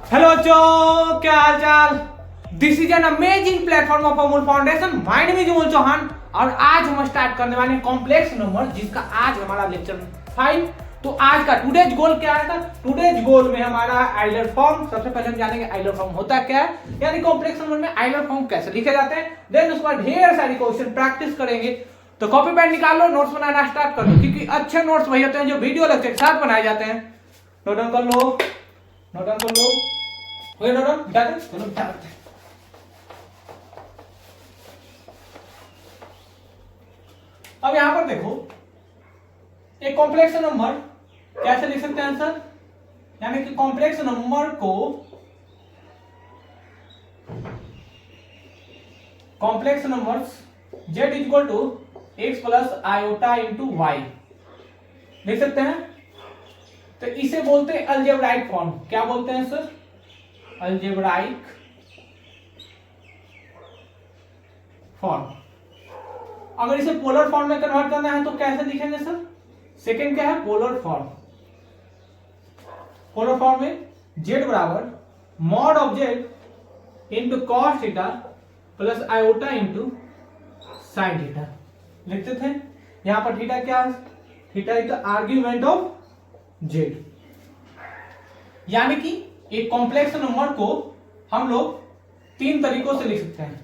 Hello बच्चों, क्या हाल चाल। This is an amazing platform of Amul foundation. My name is Amul Chauhan और आज हम स्टार्ट करने वाले हैं कॉम्प्लेक्स नंबर, जिसका आज हमारा लेक्चर 5। तो आज का टुडेज गोल क्या है? टुडेज गोल में हमारा आइलर फॉर्म। सबसे पहले हम जानेंगे आइलर फॉर्म होता क्या है, यानी कॉम्प्लेक्स नंबर में आइलर फॉर्म कैसे लिखे जाते हैं। देन उसके बाद ढेर सारी क्वेश्चन प्रैक्टिस करेंगे। तो कॉपी पेन निकाल लो, नोट्स बनाना स्टार्ट कर लो, क्योंकि अच्छे नोट्स वही होते हैं जो वीडियो लेक्चर के साथ बनाए जाते हैं। नोट डाउन कर लो, नोट डाउन कर लो। अब यहां पर देखो, एक कॉम्प्लेक्स नंबर कैसे लिख सकते हैं सर, यानी कि कॉम्प्लेक्स नंबर को complex numbers z equal to x plus iota into y लिख सकते हैं। तो इसे बोलते हैं अलजेब्राइक फॉर्म। क्या बोलते हैं सर? Algebraic form. अगर इसे पोलर फॉर्म में कन्वर्ट करना है तो कैसे लिखेंगे सर? सेकंड क्या है? Polar form. पोलर फॉर्म में z बराबर mod of z into cos theta plus iota into sine theta लिखते थे। यहां पर थीटा क्या है? Theta is the argument of z। यानी कि एक कॉम्प्लेक्स नंबर को हम लोग तीन तरीकों से लिख सकते हैं।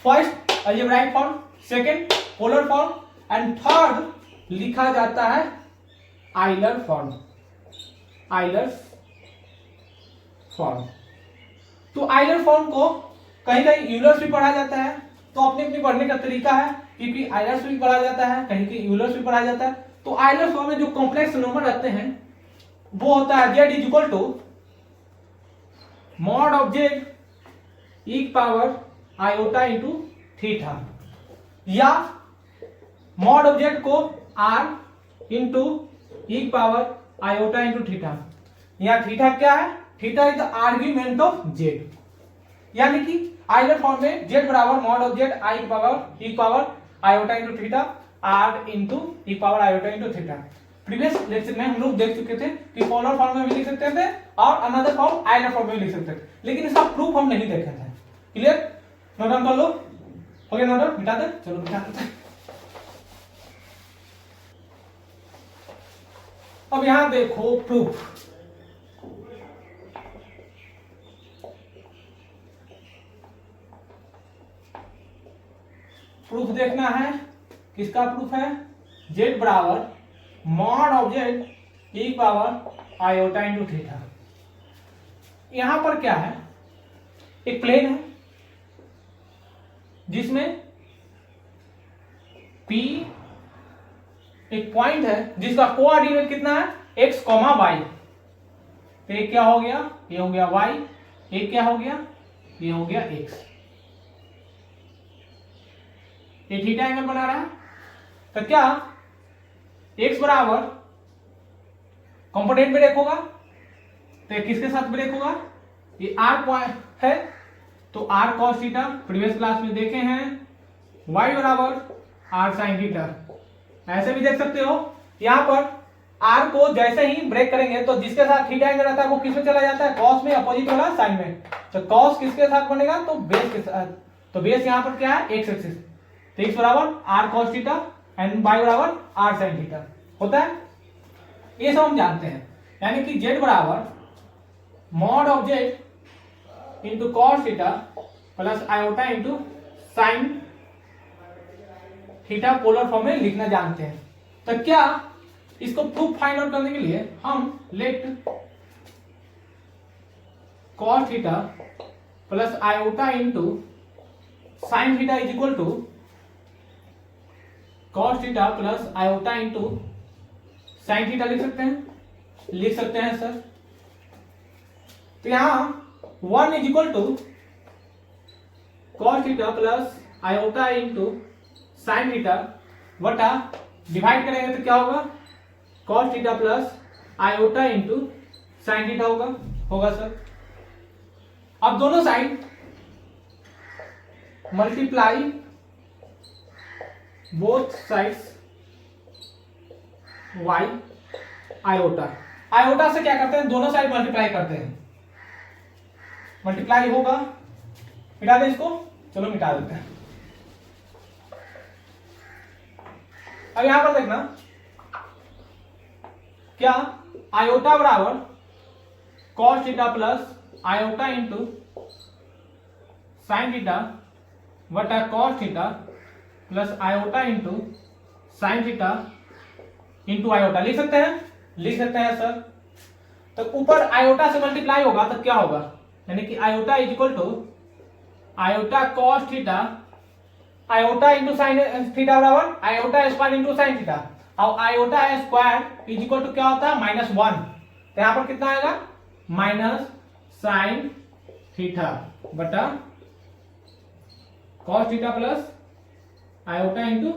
First algebraic form, second polar form and third लिखा जाता है आइलर फॉर्म। Euler form. तो आइलर फॉर्म को कहीं कहीं यूलर्स भी पढ़ा जाता है, तो अपने अपने पढ़ने का तरीका है, क्योंकि आइलर्स भी पढ़ा जाता है, कहीं कहीं यूलर्स भी पढ़ा जाता है। तो आइलर फॉर्म में जो कॉम्प्लेक्स नंबर रहते हैं वो होता है z is equal to mod of z e power iota into theta, या मॉड ऑफ z को r into e power iota into theta. या थीटा क्या है? Theta is the argument of z। यानी कि आइलर फॉर्म में z बराबर mod of z i की power iota into theta r into e power iota into theta. Previous lecture में हम लोग देख चुके थे कि पोलर फॉर्म में भी लिख सकते थे और अनदर फॉर्म आइलर फॉर्म में भी लिख सकते थे, लेकिन इसका प्रूफ हम नहीं देखे थे। क्लियर? नोट डाउन कर लो। हो गया नोट डाउन? मिटा दे, चलो मिटा देते। अब यहां देखो प्रूफ। प्रूफ देखना है। किसका प्रूफ है? z बराबर mod of z e power iota into theta. यहां पर क्या है? एक प्लेन है जिसमें p एक पॉइंट है जिसका कोऑर्डिनेट कितना है? x, y। तो ये क्या हो गया? ये हो गया y। ये क्या हो गया? ये हो गया x। ये थीटा एंगल बना रहा है। तो क्या x बराबर कंपोनेंट ब्रेक होगा? तो किसके साथ ब्रेक होगा? ये r पॉइंट है, तो r cos theta previous class में देखे हैं। y बराबर r sin थीटा। ऐसे भी देख सकते हो। यहां पर r को जैसे ही ब्रेक करेंगे तो जिसके साथ थीटा एंगल रहता है वो किसमें चला जाता है? cos में, अपोजिट वाला sin में। तो cos किसके साथ बनेगा? तो बेस के साथ। तो बेस यहां पर क्या है? x axis. तो x बराबर r cos theta and y बराबर r sin थीटा होता है। ये सब हम जानते हैं। यानी कि z बराबर mod of z into cos theta plus iota into sine theta polar form में लिखना जानते हैं। तो क्या इसको प्रूफ फाइंड आउट करने के लिए हम let cos theta plus iota into sine theta is equal to cos theta plus iota into sine theta लिख सकते हैं? लिख सकते हैं सर। तो यहां 1 is equal to cos theta plus iota into sine theta बटा डिवाइड करेंगे तो क्या होगा? Cos theta plus iota into sine theta होगा सर। अब दोनों side multiply both sides y iota. Iota से क्या करते हैं? दोनों साइड मल्टीप्लाई करते हैं। मल्टीप्लाई होगा, मिटा दे इसको, चलो मिटा देते हैं। अब यहां पर देखना क्या आयोटा बराबर cos theta plus iota into sine theta बटा cos theta plus iota into sine theta into iota लिख सकते हैं, लिख सकते हैं सर। तो ऊपर आयोटा से मल्टीप्लाई होगा तो क्या होगा, यानी कि iota is equal to iota cos theta iota into sine theta बराबर iota square into sine theta, और iota square is equal to क्या होता है -1, तो यहां पर कितना आएगा माइनस साइन थीटा बटा cos theta plus iota into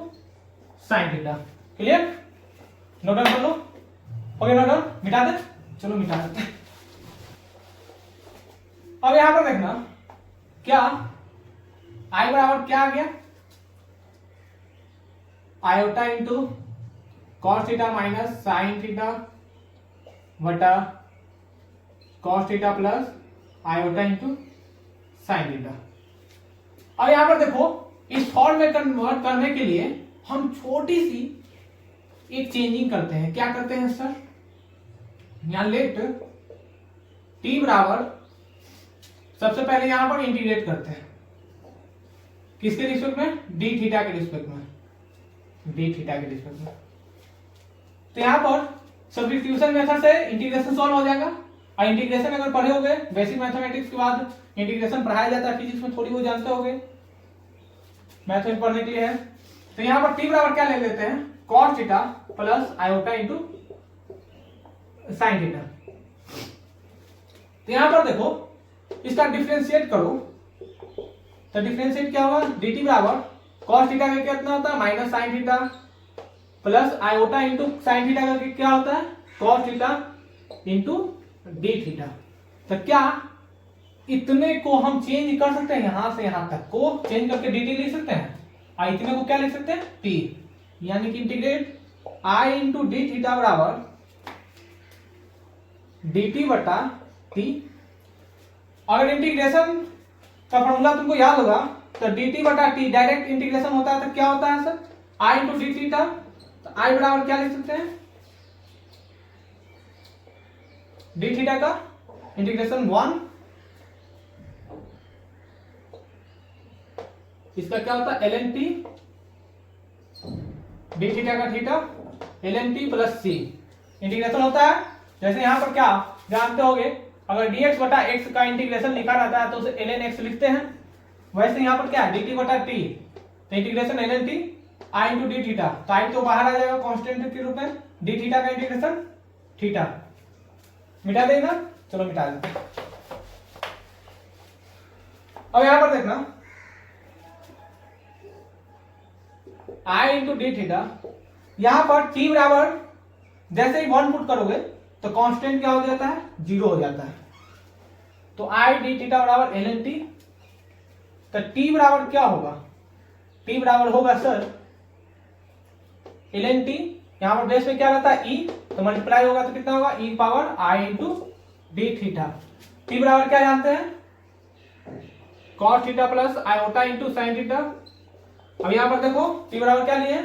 sine theta. Clear, note down कर लो, हो गया नोट डाउन, मिटा दे, चलो मिटा देते हैं। अब यहां पर देखना क्या आई बराबर क्या आ गया, iota into cos theta minus sine theta बटा cos theta plus iota into sine theta. अब यहां पर देखो इस फॉर्म में कन्वर्ट करने के लिए हम छोटी सी एक चेंजिंग करते हैं। क्या करते हैं सर, यहां लेट टी बराबर सबसे पहले यहां पर इंटीग्रेट करते हैं, किसके रिस्पेक्ट में, डी थीटा के रिस्पेक्ट में, डी थीटा के रिस्पेक्ट में। तो यहां पर सब्स्टिट्यूशन मेथड से इंटीग्रेशन सॉल्व हो जाएगा। और इंटीग्रेशन अगर पढ़े होगे बेसिक मैथमेटिक्स के बाद इंटीग्रेशन पढ़ाया जाता है फिजिक्स में, थोड़ी बहुत जानते होगे, मैथ में पढ़ने के लिए है। तो यहां पर टी बराबर क्या ले लेते हैं, cos theta plus iota into sine theta. तो यहां पर देखो इसका डिफरेंशिएट करो, तो डिफरेंशिएट क्या होगा, डी टी बराबर कॉस थीटा का कितना होता है minus sine theta plus iota into sine theta का क्या होता है cos theta into D theta. तो क्या इतने को हम चेंज कर सकते हैं, यहां से यहां तक को चेंज करके डी टी लिख सकते हैं, और इतने को क्या लिख सकते हैं टी, यानी कि इंटीग्रेट आई इंटू डी थीटा बराबर डी टी बटा टी। अगर इंटीग्रेशन का फॉर्मूला तुमको याद होगा तो डी टी बटा टी डायरेक्ट इंटीग्रेशन होता है, तो क्या होता है sir I into D theta. तो आई बराबर क्या लिख सकते हैं, डी थीटा का इंटीग्रेशन 1, इसका क्या होता है ln t, डी थीटा का थीटा ln t प्लस सी इंटीग्रेशन होता है। जैसे यहां पर क्या जानते होगे, अगर dx बटा x का इंटीग्रेशन लिखा रहता है तो उसे ln x लिखते हैं, वैसे यहां पर क्या dt बटा t, तो इंटीग्रेशन ln t आई इंटू डी थीटा, तो आई तो बाहर आ जाएगा कांस्टेंट के रूप में, डी थीटा का इंटीग्रेशन थीटा, मिटा देगा, चलो मिटा देते। अब यहां पर देखना आई इंटू डी थीटा, यहां पर t बराबर जैसे ही 1 पुट करोगे तो कांस्टेंट क्या हो जाता है 0 हो जाता है, तो आई डी थीटा बराबर ln t। तो t बराबर क्या होगा, t बराबर होगा सर ln t, यहां पर बेस में क्या रहता है e, तो मल्टीप्लाई होगा तो कितना होगा e power i into D theta. t बराबर क्या जानते हैं cos theta plus iota into sine theta. अब यहां पर देखो t बराबर क्या लिए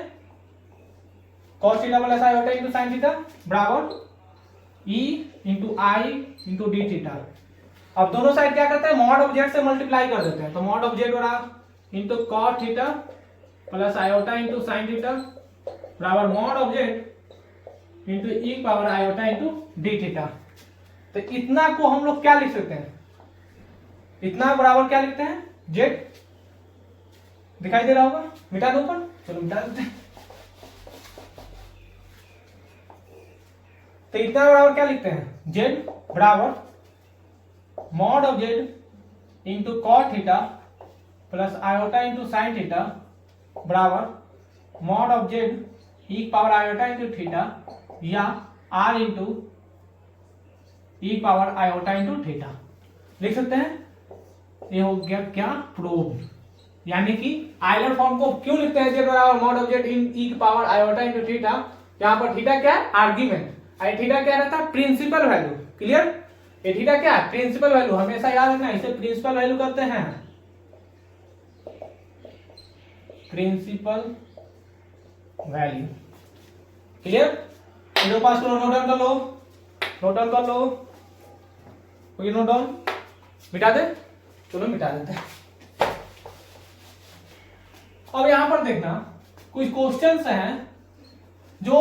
cos theta plus iota into sine theta बराबर e इंटू आई इंटू डी थीटा। अब दोनों साइड क्या करते हैं मॉड ऑफ जेड से मल्टीप्लाई कर देते हैं, तो मॉड ऑफ जेड बराबर into cos theta plus iota into sine theta बराबर mod of z into e power iota into D theta. तो इतना को हम लोग क्या लिख सकते हैं, इतना बराबर क्या लिखते हैं जेड, दिखाई दे रहा होगा, मिटा दो ऊपर, चलो मिटा देते हैं। तो इतना बराबर क्या लिखते हैं जेड बराबर mod of z into cot theta plus iota into sine theta बराबर mod of z e power iota into theta या r into e power iota into theta लिख सकते हैं। ये हो गया क्या प्रूव, यानी कि आयलर फॉर्म को क्यों लिखते हैं जेड बराबर mod of Z in E power iota into theta. यहाँ पर थीटा क्या है आर्ग्यूमेंट, थीटा क्या रहता है प्रिंसिपल वैल्यू, क्लियर। ये थीटा क्या है, प्रिंसिपल वैल्यू, हमेशा याद रखना इसे प्रिंसिपल वैल्यू करते हैं, प्रिंसिपल वैल्यू। क्लियर, वीडियो पास करो, नोट डाउन कर लो, नोट डाउन कर लो, कोई नोट डाउन मिटा दे, चलो मिटा देते हैं। अब यहां पर देखना कुछ क्वेश्चंस हैं जो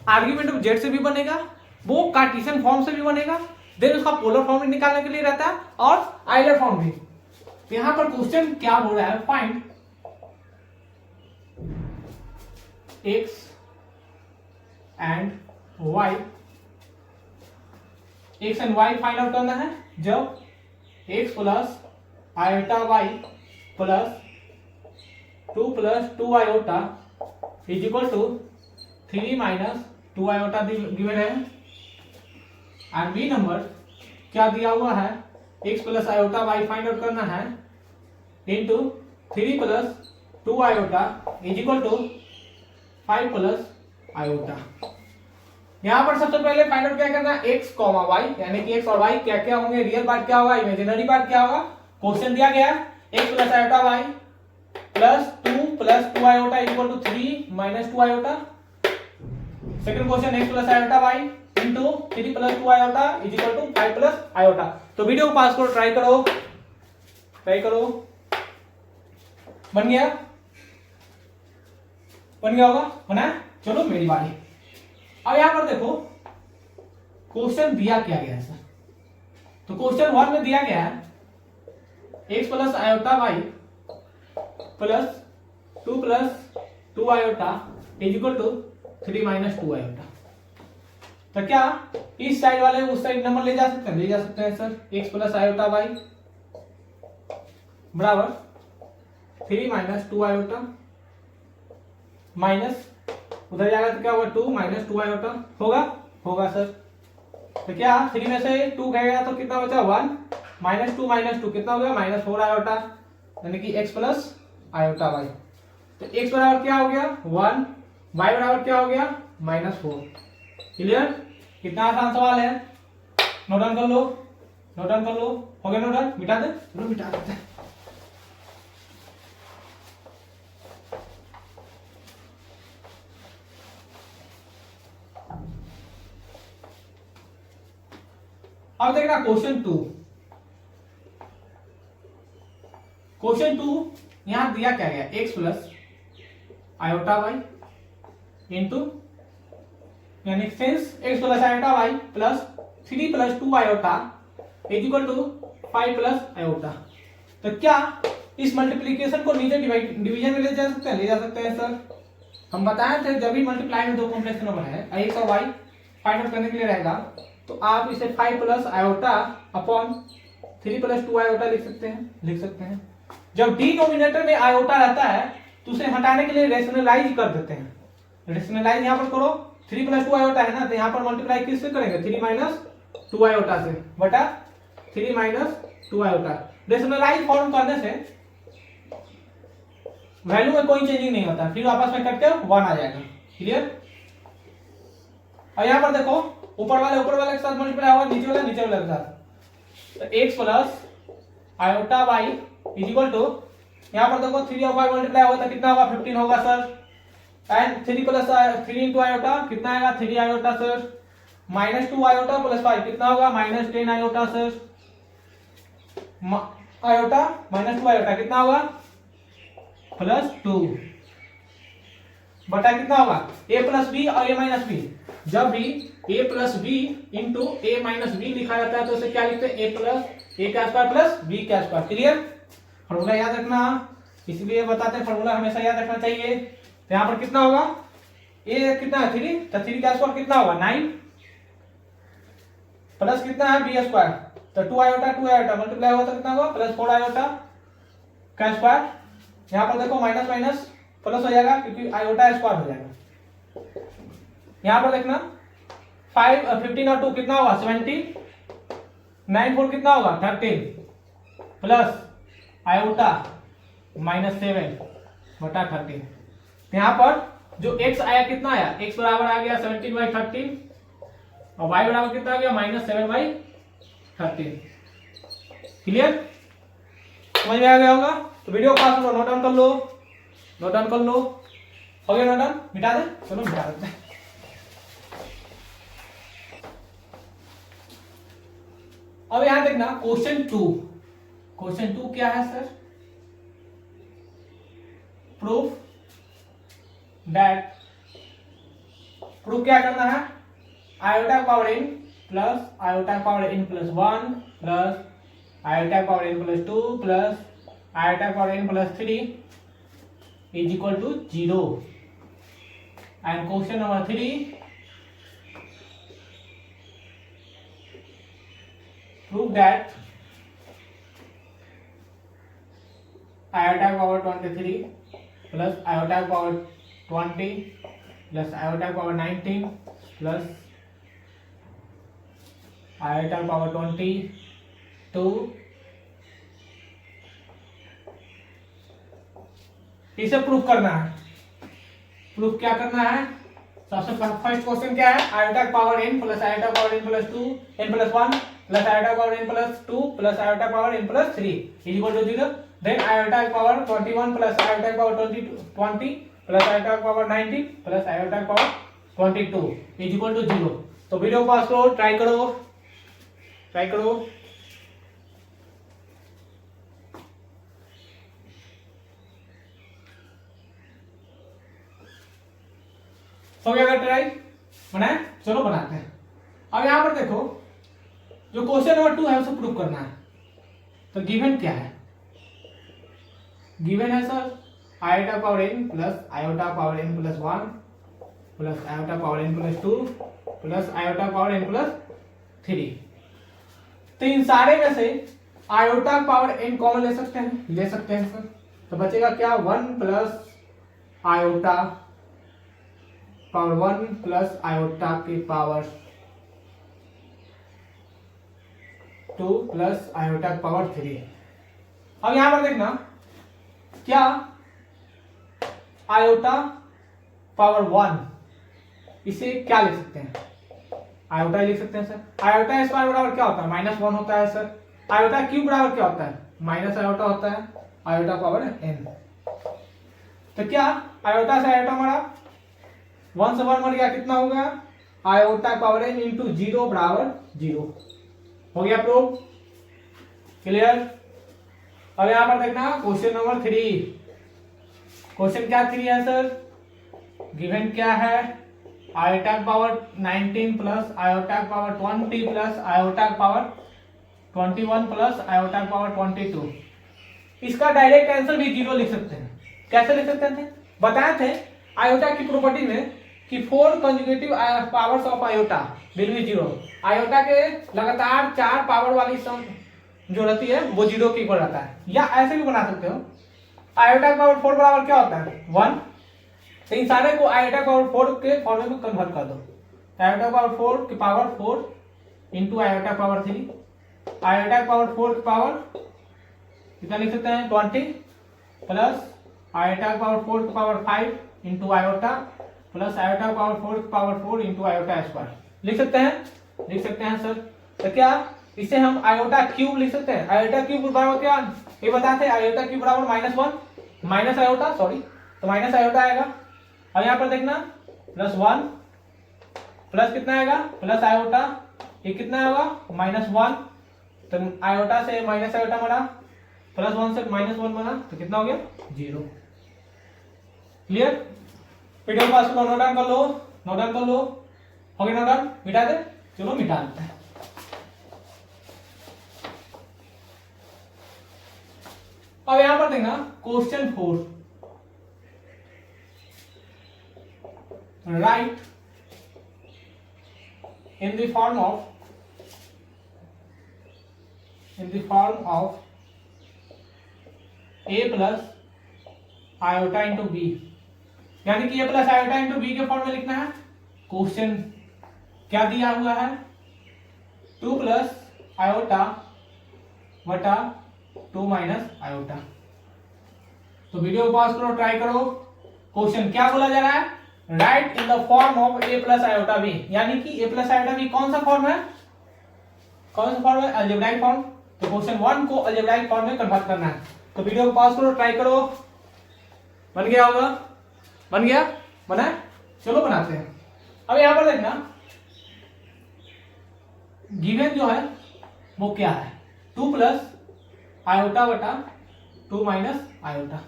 आर्ग्यूमेंट ऑफ जेड से भी बनेगा, वो कार्टेशियन फॉर्म से भी बनेगा, देन उसका पोलर फॉर्म भी निकालने के लिए रहता है और आइलर फॉर्म भी। तो यहां पर क्वेश्चन क्या हो रहा है, find x and y, x and y find out करना है जब x plus iota y plus 2 plus 2 iota is equal to 3 minus 2 iota given है, एंड बी नंबर क्या दिया हुआ है, x plus iota y find out करना है into 3 plus 2 iota is equal to 5 plus iota. यहां पर सबसे पहले फाइंड आउट क्या करना है, x कॉमा वाई, यानी कि x और y क्या क्या होंगे, रियल पार्ट क्या होगा, इमेजिनरी पार्ट क्या होगा। क्वेश्चन दिया गया है x plus iota y plus 2 iota equal to 3 minus 2 iota. Second question x plus iota y into 3 plus 2 iota is equal to 5 plus iota. तो वीडियो को पास करो, ट्राई करो, बन गया, बन गया होगा, बना। चलो मेरी बारी। अब यहां पर देखो क्वेश्चन दिया क्या गया है सर, तो क्वेश्चन 1 में दिया गया है x plus iota y plus 2 plus 2 iota is equal to 3 minus 2 iota. तो क्या इस साइड वाले उस साइड नंबर ले जा सकते हैं sir, x plus iota y बराबर 3 माइनस 2 आयोटा माइनस उधर जाएगा तो क्या होगा 2 माइनस 2 आयोटा होगा सर। तो क्या 3 में से 2 गएगा तो कितना बचा 1 माइनस 2 कितना हो गया -4 आयोटा, यानी कि x प्लस आयोटा वाई। तो x बराबर क्या हो गया 1, y बराबर क्या हो गया -4। क्लियर, कितना आसान सवाल है, नोट डाउन कर लो, हो गया नोट डाउन, मिटा दे, चलो मिटा देते हैं। अब देखना क्वेश्चन 2 यहां दिया क्या गया, x plus iota y into, यानी since x plus iota y plus 3 plus 2 iota is equal to 5 plus iota. तो क्या इस मल्टीप्लीकेशन को नीचे डिवीजन में ले जा सकते हैं सर। हम बताए थे जब भी मल्टीप्लाई में दो कॉम्प्लेक्स नंबर है x और y फाइंड आउट करने के लिए रहेगा तो आप इसे 5 plus iota upon 3 plus 2 iota लिख सकते हैं। जब डिनोमिनेटर में आयोटा रहता है तो उसे हटाने के लिए रेशनलाइज कर देते हैं, रेशनलाइज यहां पर करो, 3 प्लस 2 आयोटा है ना, तो यहां पर मल्टीप्लाई किससे करेंगे 3 माइनस 2 आयोटा से बटा 3 माइनस 2 आयोटा। रेशनलाइज फॉर्म करने से वैल्यू में कोई चेंजिंग नहीं होता, फिर आपस में कट के 1 आ जाएगा। क्लियर, और यहां पर देखो ऊपर वाले के साथ मल्टीप्लाई होगा, नीचे वाला के साथ, तो x plus iota y is equal to, यहां पर देखो 3 और 5 मल्टीप्लाई होगा तो कितना होगा 15 होगा sir, and 3 plus 3 into iota कितना आएगा 3 iota sir, minus 2 iota plus 5 कितना होगा -10 iota sir, iota minus 2 iota कितना होगा +2 बटा कितना होगा a प्लस बी और a माइनस बी। जब भी a plus b into a minus b लिखा जाता है तो उसे क्या लिखते हैं a प्लस a का स्क्वायर प्लस b का स्क्वायर। क्लियर, फॉर्मूला याद रखना, इसलिए बताते हैं फॉर्मूला हमेशा याद रखना चाहिए। तो यहाँ पर कितना होगा a कितना है 3, तो 3 का स्क्वायर कितना होगा 9 प्लस कितना है b स्क्वायर, तो 2 आयोटा मल्टीप्लाई होगा तो कितना होगा +4 आयोटा का स्क्वायर। यहाँ पर देखो माइनस माइनस प्लस हो जाएगा क्योंकि आयोटा स्क्वायर हो जाएगा। यहाँ पर देखना 15 और 2 कितना होगा 17, 9 4 कितना होगा 13 प्लस आयोटा -7 बटा 13। यहाँ पर जो x आया कितना आया, x बराबर आ गया 17/13 और y बराबर कितना आ गया -7/13। 13। क्लियर, समझ में आ गया होगा। तो वीडियो पास करो, नोट डाउन कर लो, नोट डाउन कर लो। हो गया नोट डाउन, मिटा दे, चलो मिटा देते हैं। अब यहां देखना क्वेश्चन 2। क्वेश्चन 2 क्या है सर? प्रूफ दैट, प्रूफ क्या करना है? Iota power n plus iota power n plus 1 plus iota power n plus 2 plus iota power n plus 3 is equal to 0। And question number 3, prove that iota power 23 plus iota power 20 plus iota power 19 plus iota power 22, इसे proof करना है। Proof क्या करना है? सबसे first question क्या है? Iota power n plus iota power n plus 2 n plus 1 plus iota power n plus 2 plus iota power n plus 3 is equal to 0। Then iota power 21 plus iota power 20 plus iota power 19 plus iota power 22 is equal to 0। तो video पास करो, try करो, try करो। हो गया अगर try बनाए, चलो बनाते हैं। अब यहां पर देखो, जो क्वेश्चन नंबर 2 है उसे प्रूव करना है। तो गिवन क्या है? गिवन है sir iota power n plus iota power n plus 1 plus iota power n plus 2 plus iota power n plus 3। तो इन सारे में से आयोटा पावर n कॉमन ले सकते हैं, ले सकते हैं सर। तो बचेगा क्या? 1 plus iota power 1 plus iota की पावर 2 प्लस आयोटा की पावर 3। अब यहां पर देखना, क्या आयोटा पावर 1 इसे क्या लिख सकते हैं? आयोटा लिख सकते हैं सर। आयोटा स्क्वायर बराबर क्या होता है? -1 होता है सर। आयोटा क्यूब बराबर क्या होता है? माइनस आयोटा होता है, आयोटा पावर n। तो क्या आयोटा से आयोटा मरा, 1 से 1 मर गया, कितना हो गया? आयोटा पावर n इंटू 0 बराबर 0। हो गया प्रूफ, क्लियर। अब यहां पर देखना क्वेश्चन नंबर 3। क्वेश्चन क्या 3 है सर? गिवन क्या है? Iota power 19 plus iota power 20 plus iota power 21 plus iota power 22। इसका डायरेक्ट आंसर भी 0 लिख सकते हैं। कैसे लिख सकते थे? बताए थे आयोटा की प्रॉपर्टी में कि 4 conjugative powers of iota will be 0। Iota के लगातार 4 पावर वाली सम जो रहती है वो 0 के इक्वल रहता है। या ऐसे भी बना सकते हो, आयोटा पावर 4 बराबर क्या होता है? 1। तो इन सारे को आयोटा पावर 4 के फॉर्मूले में कन्वर्ट कर दो। आयोटा पावर 4 की power 4 into iota power 3। Iota power 4 की पावर कितना लिख सकते हैं? 20 प्लस आयोटा पावर 4 की power 5 into iota plus iota power 4 की पावर 4 इंटू आयोटा स्क्वायर लिख सकते हैं, लिख सकते हैं सर। तो क्या इसे हम आयोटा क्यूब लिख सकते हैं? आयोटा क्यूब बराबर क्या ये बताते हैं? आयोटा क्यूब बराबर -1 माइनस आयोटा, सॉरी, तो माइनस आयोटा आएगा। अब यहाँ पर देखना +1 प्लस कितना आएगा? प्लस आयोटा, ये कितना होगा? -1। तो आयोटा से माइनस आयोटा मरा, +1 से -1 बना, तो कितना हो गया? 0। क्लियर। वीडियो पास करो, नोट डाउन कर लो, नोट डाउन कर लो। हो गया नोट डाउन? मिटा दे, चलो मिटा देते हैं। अब यहां पर देखना question 4। Write in the form of a plus iota into b, यानी कि a plus iota into b के फॉर्म में लिखना है। क्वेश्चन क्या दिया हुआ है? 2 प्लस आयोटा बटा 2 माइनस आयोटा। तो वीडियो पॉज करो, ट्राई करो। क्वेश्चन क्या बोला जा रहा है? Write in the form of a plus iota b, यानी कि a प्लस आयोटा बी कौन सा फॉर्म है? कौन सा फॉर्म है? Algebraic form. तो क्वेश्चन 1 को अलजेब्राइक फॉर्म में कन्वर्ट करना है। तो वीडियो को पॉज करो, ट्राई करो। बन गया होगा? बन गया? बना? चलो बनाते हैं। अब यहां पर देखना, गिवन जो है वो क्या है? 2 प्लस आयोटा बटा 2 माइनस आयोटा।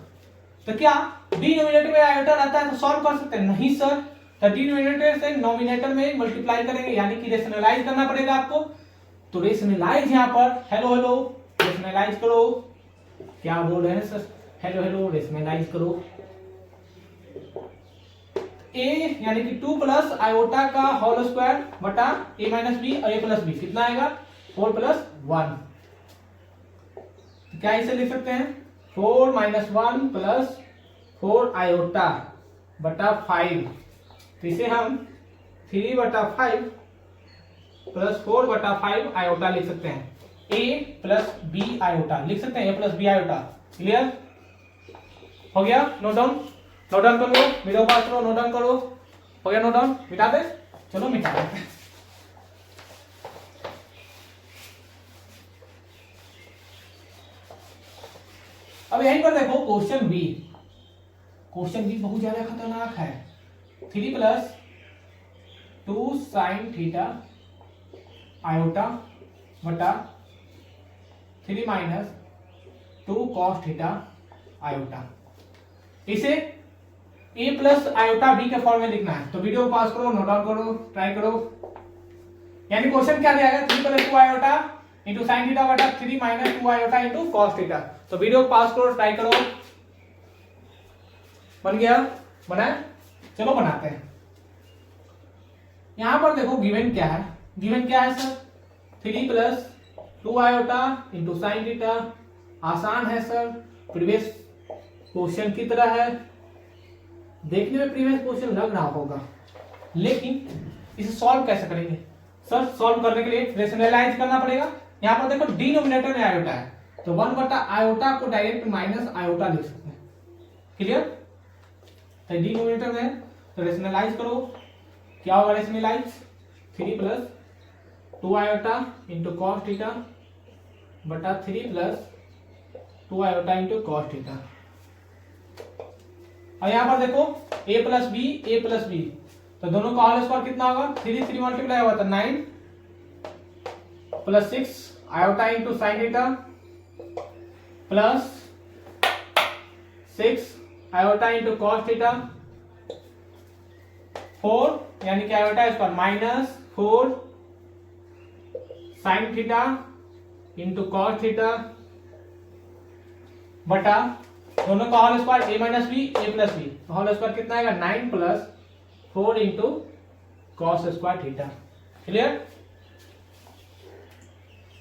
तो क्या डिनोमिनेटर में आयोटा रहता है तो सॉल्व कर सकते हैं? नहीं सर, तो डिनोमिनेटर से नोमिनेटर में मल्टीप्लाई करेंगे, यानी कि रेशनलाइज करना पड़ेगा आपको। तो रेशनलाइज यहाँ पर हेलो हेलो रेशनलाइज करो। क्या बोल रहे हैं सर? हेलो हेलो रेशनलाइज करो। ए यानी कि 2 प्लस आयोटा का होल स्क्वायर बटा ए माइनस बी और ए प्लस बी कितना आएगा? 4 प्लस 1। क्या इसे लिख सकते हैं? 4 माइनस 1 प्लस 4 आयोटा बटा 5। तो इसे हम 3 बटा 5 प्लस 4 बटा 5 आयोटा लिख सकते हैं। ए प्लस बी आयोटा लिख सकते हैं, ए प्लस बी आयोटा। क्लियर हो गया? नोट डाउन, नोट डाउन कर लो, वीडियो पास करो, नोट डाउन करो। हो गया नोट डाउन? मिटा दे? चलो मिटा देते हैं। अब यहीं पर देखो क्वेश्चन बी। क्वेश्चन बी बहुत ज्यादा खतरनाक है। 3 प्लस 2 साइन थीटा आयोटा बटा 3 माइनस 2 कॉस थीटा आयोटा। इसे ए प्लस आयोटा बी के फॉर्म में लिखना है। तो वीडियो को पास करो, नोट डाउन करो, ट्राई करो। यानी क्वेश्चन क्या दिया गया? 3 plus 2 iota into sine theta बटा 3 minus 2 iota into cos theta. तो वीडियो को पास करो, ट्राई करो। बन गया? बना? चलो बनाते हैं। यहां पर देखो गिवन क्या है? गिवन क्या है sir? 3 plus 2 iota into sine theta. आसान है सर, प्रीवियस क्वेश्चन की तरह है। देखने में प्रीवियस क्वेश्चन लग रहा होगा, लेकिन इसे सॉल्व कैसे करेंगे सर? सॉल्व करने के लिए रेशनलाइज करना पड़ेगा। यहां पर देखो डिनोमिनेटर में आयोटा है, तो 1 बटा आयोटा को डायरेक्ट माइनस आयोटा लिख सकते हैं। क्लियर? तो डिनोमिनेटर में है तो रेशनलाइज करो। क्या होगा rationalise? 3 plus 2 iota into cos theta बटा 3 plus 2 iota into cos theta. और यहां पर देखो a plus b, a plus b, तो दोनों का होल स्क्वायर कितना होगा? 3 मल्टीप्लाई होगा तो 9 plus 6 iota into sine theta plus 6 iota into cos theta 4, यानी कि iota square minus 4 sine theta into cos theta बटा दोनों का whole square A minus B, a plus b, तो होल स्क्वायर कितना आएगा? 9 plus 4 into cos square theta. Clear?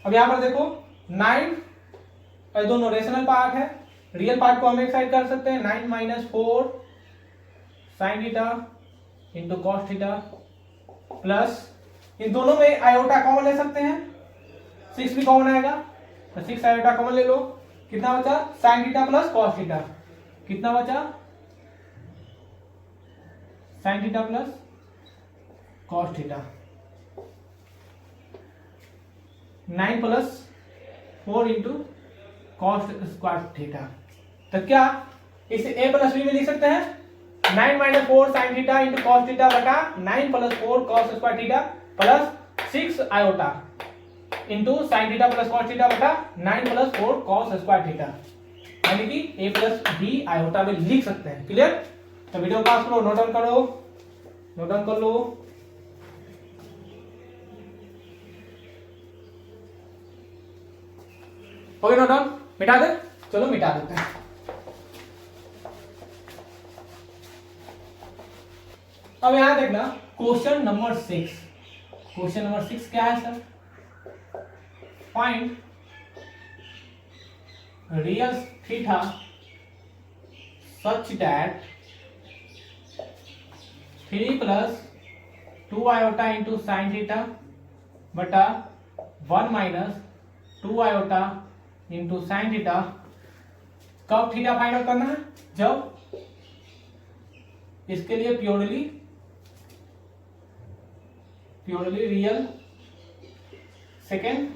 अब यहां पर देखो 9 और दोनों रेशनल पार्ट है, रियल पार्ट को हम एक साइड कर सकते हैं। 9 minus 4 sine theta into cos theta plus इन दोनों में आयोटा कॉमन ले सकते हैं, 6 भी कॉमन आएगा तो 6 आयोटा कॉमन ले लो। कितना बचा? Sine theta plus cos theta. कितना बचा? Sine theta plus cos theta. 9 plus 4 into cos square theta. तो क्या इसे a प्लस बी में लिख सकते हैं? 9 minus 4 sine theta into cos theta बटा 9 plus 4 cos square theta plus 6 iota into sine theta plus cos theta बटा 9 plus 4 cos square theta, यानी कि a प्लस बी आयोटा में लिख सकते हैं। क्लियर? तो वीडियो पास करो, नोट डाउन करो, नोट डाउन कर लो। हो गया नोट डाउन? मिटा दे? चलो मिटा देते हैं। अब यहां देखना क्वेश्चन नंबर 6। क्वेश्चन नंबर 6 क्या है sir? Find real theta such that 3 plus 2 iota into sine theta बटा 1 minus 2 iota into sine theta. कब थीटा फाइंड आउट करना है? जब इसके लिए purely real second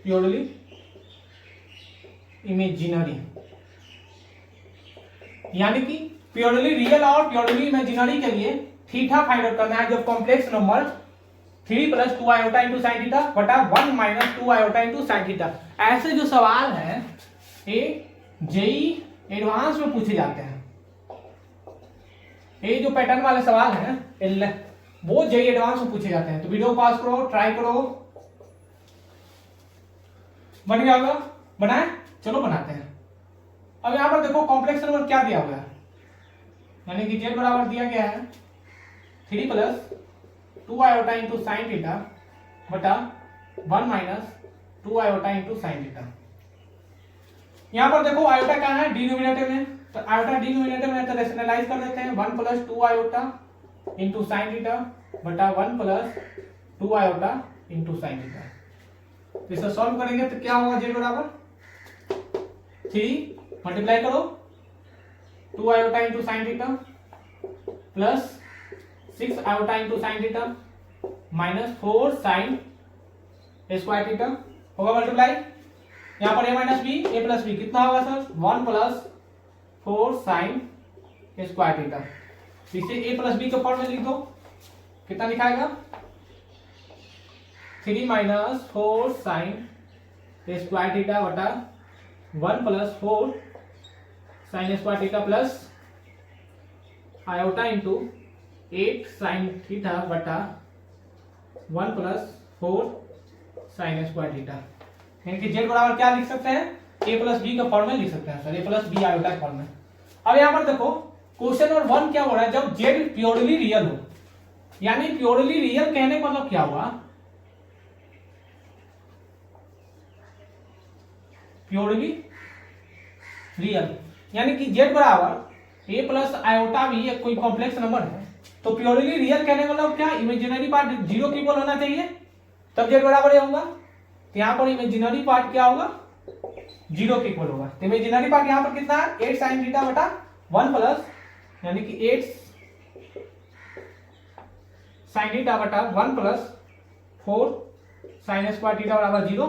purely imaginary, यानी कि प्योरली रियल और प्योरली इमेजिनरी के लिए थीटा फाइंड आउट करना है जब complex number 3 + 2 iota into sine theta बटा 1 - 2 आयोटा इंटू साइन थीटा। ऐसे जो सवाल है ये जेई एडवांस में पूछे जाते हैं। ये जो पैटर्न वाले सवाल हैं वो जेई एडवांस में पूछे जाते हैं। तो वीडियो पास करो, ट्राई करो। बन गया होगा? बनाए? चलो बनाते हैं। अब यहां पर देखो कॉम्प्लेक्स नंबर क्या दिया हुआ है, यानी कि z बराबर दिया गया है 3 + 2 आयोटा इंटू साइन थीटा बटा 1 - 2 आयोटा इंटू साइन थीटा। यहां पर देखो आयोटा क्या है डिनोमिनेटर में, तो आयोटा डिनोमिनेटर में तो रैशनलाइज कर देते हैं 1 + 2 आयोटा इंटू साइन थीटा बटा 1 + 2 आयोटा इंटू साइन थीटा। इसे सॉल्व करेंगे तो क्या होगा, z बराबर 3 मल्टीप्लाई करो 2 iota into sine theta plus 6 iota into sine theta minus 4 sine square theta होगा मल्टीप्लाई। यहां पर a - b a + b कितना होगा सर 1 + 4 साइन स्क्वायर थीटा। इसे a + b के फॉर्म में लिख दो, कितना लिखाएगा 3 - 4 साइन स्क्वायर थीटा बटा 1 + 4 sine square theta plus iota into 8 sign theta बटा 1 + 4 साइन स्क्वायर थीटा। यानी कि z बराबर क्या लिख सकते हैं a + b का फॉर्म में लिख सकते हैं सर, a + b आयोटा के फॉर्म में। अब यहां पर देखो क्वेश्चन नंबर 1 क्या हो रहा है, जब z प्योरली रियल हो, यानी प्योरली रियल कहने का मतलब क्या हुआ, प्योरली रियल यानी कि z बराबर a + आयोटा भी एक कोई कॉम्प्लेक्स नंबर है, तो प्योरली रियल कहने का मतलब क्या, इमेजिनरी पार्ट 0 के इक्वल होना चाहिए तब z बराबर ये होगा। तो यहाँ पर इमेजिनरी पार्ट क्या होगा 0 के इक्वल होगा। तो इमेजिनरी पार्ट यहाँ पर कितना है 8 साइन थीटा बटा 1 प्लस यानी कि 8 साइन थीटा बटा 1 + 4 साइन स्क्वायर थीटा बराबर 0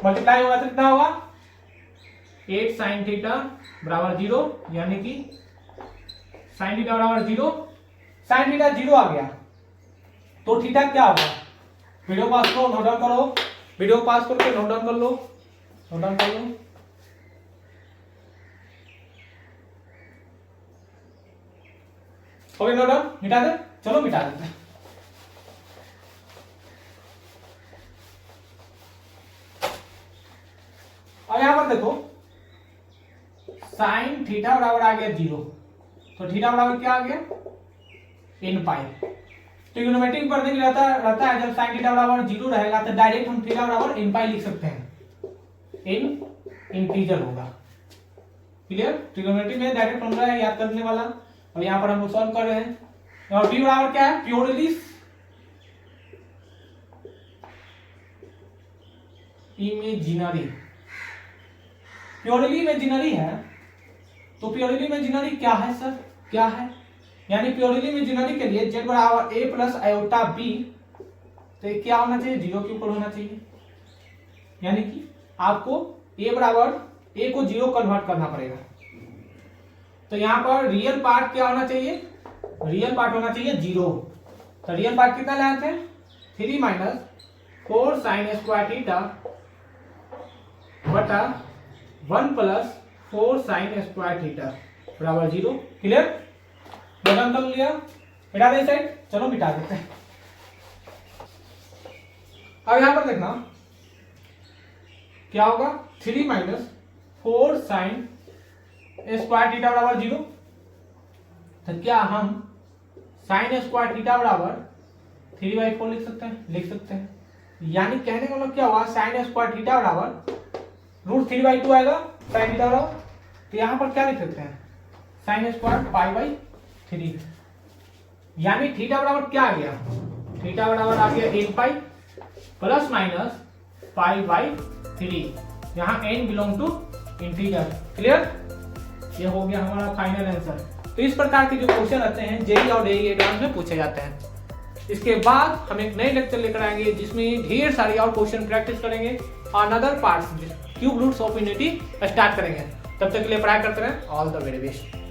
मल्टीप्लाई होगा तो कितना होगा 8 साइन थीटा बराबर 0, यानी कि साइन थीटा बराबर 0, साइन थीटा 0 आ गया तो थीटा क्या होगा। वीडियो पास करो, नोट डाउन करो, वीडियो पास करके नोट डाउन कर लो, नोट डाउन कर लो। हो गया नोट डाउन, मिटा दे, चलो मिटा देते हैं। अब यहां पर देखो साइन थीटा बराबर आ गया 0, तो थीटा बराबर क्या आ गया n पाई। ट्रिग्नोमेट्रिक पढ़ने के लिए रहता है जब साइन थीटा बराबर 0 रहेगा तो डायरेक्ट हम थीटा बराबर n पाई लिख सकते हैं, n इंटीजर होगा। क्लियर, ट्रिग्नोमेट्रिक में डायरेक्ट फॉर्मूला है याद करने वाला। और यहां पर हम लोग सॉल्व कर रहे हैं। और b बराबर क्या है प्योरली इमेजिनरी, प्योरली इमेजिनरी है तो प्योरली इमेजिनरी क्या है सर, क्या है, यानी प्योरली इमेजिनरी के लिए z बराबर a + आयोटा b, तो क्या होना चाहिए 0 के ऊपर होना चाहिए, यानी कि आपको a बराबर a को 0 कन्वर्ट करना पड़ेगा। तो यहां पर रियल पार्ट क्या होना चाहिए, रियल पार्ट होना चाहिए 0। तो रियल पार्ट कितना लाते हैं 3 - 4 साइन स्क्वायर थीटा बटा 1 + 4 साइन स्क्वायर थीटा बराबर 0। क्लियर, बटन कर लिया, मिटा दे साइड, चलो मिटा देते हैं। अब यहां पर देखना क्या होगा 3 - 4 साइन स्क्वायर थीटा बराबर 0। तो क्या हम साइन स्क्वायर थीटा बराबर 3/4 लिख सकते हैं, लिख सकते हैं। यानी कहने का मतलब क्या हुआ साइन स्क्वायर थीटा बराबर √3/2 आएगा साइन थीटा बराबर। तो यहां पर क्या लिख सकते हैं साइन स्क्वायर π/3, यानी थीटा बराबर क्या आ गया, थीटा बराबर आ गया n पाई प्लस माइनस π/3, यहाँ n belong to integer. Clear, ये हो गया हमारा फाइनल आंसर। तो इस प्रकार के जो क्वेश्चन आते हैं जेई और एई एडवांस में पूछे जाते हैं। इसके बाद हम एक नए लेक्चर लेकर आएंगे जिसमें ढेर सारी और क्वेश्चन प्रैक्टिस करेंगे और another parts cube roots of unity start करेंगे। तब तक के लिए पढ़ाई करते रहें। All the very best.